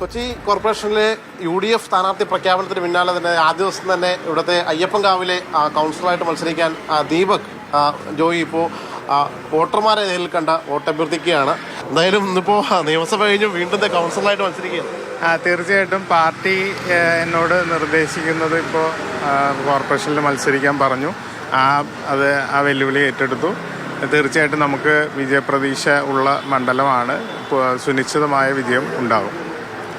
കൊച്ചി കോർപ്പറേഷനിലെ UDF സ്ഥാനാർത്ഥി പ്രഖ്യാപനത്തിന് പിന്നാലെ തന്നെ ആദ്യ ദിവസം തന്നെ ഇവിടുത്തെ അയ്യപ്പൻകാവിലെ കൗൺസിലറായിട്ട് മത്സരിക്കാൻ ദീപക് ജോയി ഇപ്പോൾ വോട്ടർമാരെ നേരിൽ കണ്ട വോട്ടഭ്യർത്ഥിക്കുകയാണ്. എന്തായാലും ഇന്നിപ്പോൾ നിയമസഭ കഴിഞ്ഞ് വീണ്ടും കൗൺസിലറായിട്ട് മത്സരിക്കുകയാണ്. തീർച്ചയായിട്ടും പാർട്ടി എന്നോട് നിർദ്ദേശിക്കുന്നത് ഇപ്പോൾ കോർപ്പറേഷനിൽ മത്സരിക്കാൻ പറഞ്ഞു. ആ വെല്ലുവിളി ഏറ്റെടുത്തു. തീർച്ചയായിട്ടും നമുക്ക് വിജയപ്രതീക്ഷ ഉള്ള മണ്ഡലമാണ്. സുനിശ്ചിതമായ വിജയം ഉണ്ടാകും.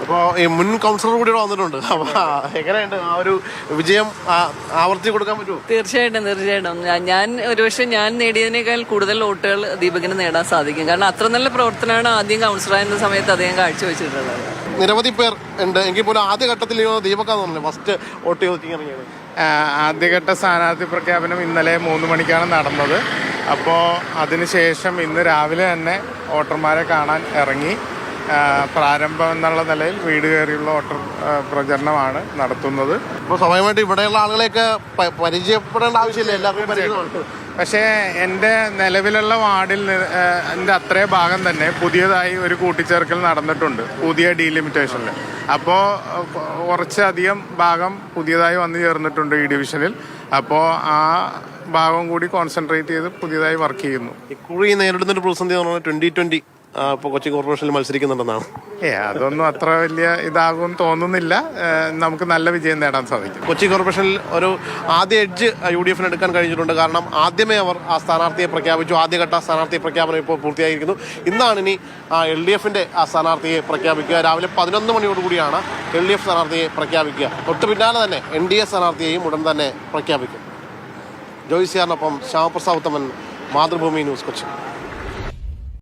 അപ്പോൾ ഈ മുൻ കൗൺസിലർ കൂടി ഇവിടെ വന്നിട്ടുണ്ട്. അപ്പോൾ എങ്ങനെയുണ്ട് ആ ഒരു വിജയം ആവർത്തി കൊടുക്കാൻ പറ്റുമോ? തീർച്ചയായിട്ടും ഞാൻ ഒരുപക്ഷെ ഞാൻ നേടിയതിനേക്കാൾ കൂടുതൽ വോട്ടുകൾ ദീപകിന് നേടാൻ സാധിക്കും. കാരണം അത്ര നല്ല പ്രവർത്തനമാണ് ആദ്യം കൗൺസിലറായിരുന്ന സമയത്ത് അദ്ദേഹം കാഴ്ചവെച്ചിട്ടുള്ളത്. നിരവധി പേർ ഉണ്ട് എങ്കിൽ പോലും ആദ്യഘട്ടത്തിൽ ദീപക്കാന്ന് പറഞ്ഞു ഫസ്റ്റ് വോട്ട് ചോദിച്ചിറങ്ങിയത്. ആദ്യഘട്ട സ്ഥാനാർത്ഥി പ്രഖ്യാപനം ഇന്നലെ 3 മണിക്കാണ് നടന്നത്. അപ്പോൾ അതിനുശേഷം ഇന്ന് രാവിലെ തന്നെ വോട്ടർമാരെ കാണാൻ ഇറങ്ങി. പ്രാരംഭം എന്നുള്ള നിലയിൽ വീട് കയറിയുള്ള വോട്ടർ പ്രചരണമാണ് നടത്തുന്നത്. ഇപ്പോൾ സ്വാഭാവികമായിട്ട് ഇവിടെയുള്ള ആളുകളെയൊക്കെ പരിചയപ്പെടേണ്ട ആവശ്യമില്ല, എല്ലാവർക്കും പരിചയമാണ്. പക്ഷേ എൻ്റെ നിലവിലുള്ള വാർഡിൽ എൻ്റെ അത്രേ ഭാഗം തന്നെ പുതിയതായി ഒരു കൂട്ടിച്ചേർക്കൽ നടന്നിട്ടുണ്ട്, പുതിയ ഡീലിമിറ്റേഷനിൽ. അപ്പോൾ കുറച്ചധികം ഭാഗം പുതിയതായി വന്നു ചേർന്നിട്ടുണ്ട് ഈ ഡിവിഷനിൽ. അപ്പോൾ ആ ഭാഗം കൂടി കോൺസെൻട്രേറ്റ് ചെയ്ത് പുതിയതായി വർക്ക് ചെയ്യുന്നു. ഇക്കുറി നേരിടുന്നൊരു പ്രതിസന്ധി എന്ന് പറഞ്ഞാൽ 2020 ഇപ്പോൾ കൊച്ചി കോർപ്പറേഷനിൽ മത്സരിക്കുന്നുണ്ടെന്നാണ്. അതൊന്നും അത്ര വലിയ ഇതാകുമെന്ന് തോന്നുന്നില്ല. നമുക്ക് നല്ല വിജയം നേടാൻ സാധിക്കും. കൊച്ചി കോർപ്പറേഷനിൽ ഒരു ആദ്യ എഡ്ജ് UDF എടുക്കാൻ കഴിഞ്ഞിട്ടുണ്ട്. കാരണം ആദ്യമേ അവർ ആ സ്ഥാനാർത്ഥിയെ പ്രഖ്യാപിച്ചു. ആദ്യഘട്ട സ്ഥാനാർത്ഥി പ്രഖ്യാപനം ഇപ്പോൾ പൂർത്തിയായിരിക്കുന്നു. ഇന്നാണ് ഇനി LDFന്റെ ആ സ്ഥാനാർത്ഥിയെ പ്രഖ്യാപിക്കുക. രാവിലെ 11 മണിയോടുകൂടിയാണ് LDF സ്ഥാനാർത്ഥിയെ പ്രഖ്യാപിക്കുക. തൊട്ട് പിന്നാലെ തന്നെ NDA സ്ഥാനാർത്ഥിയെയും ഉടൻ തന്നെ പ്രഖ്യാപിക്കും. ജോയിസിയാറിനൊപ്പം ശ്യാമപ്രസാദ് ഉത്തമൻ, മാതൃഭൂമി ന്യൂസ്, കൊച്ചി.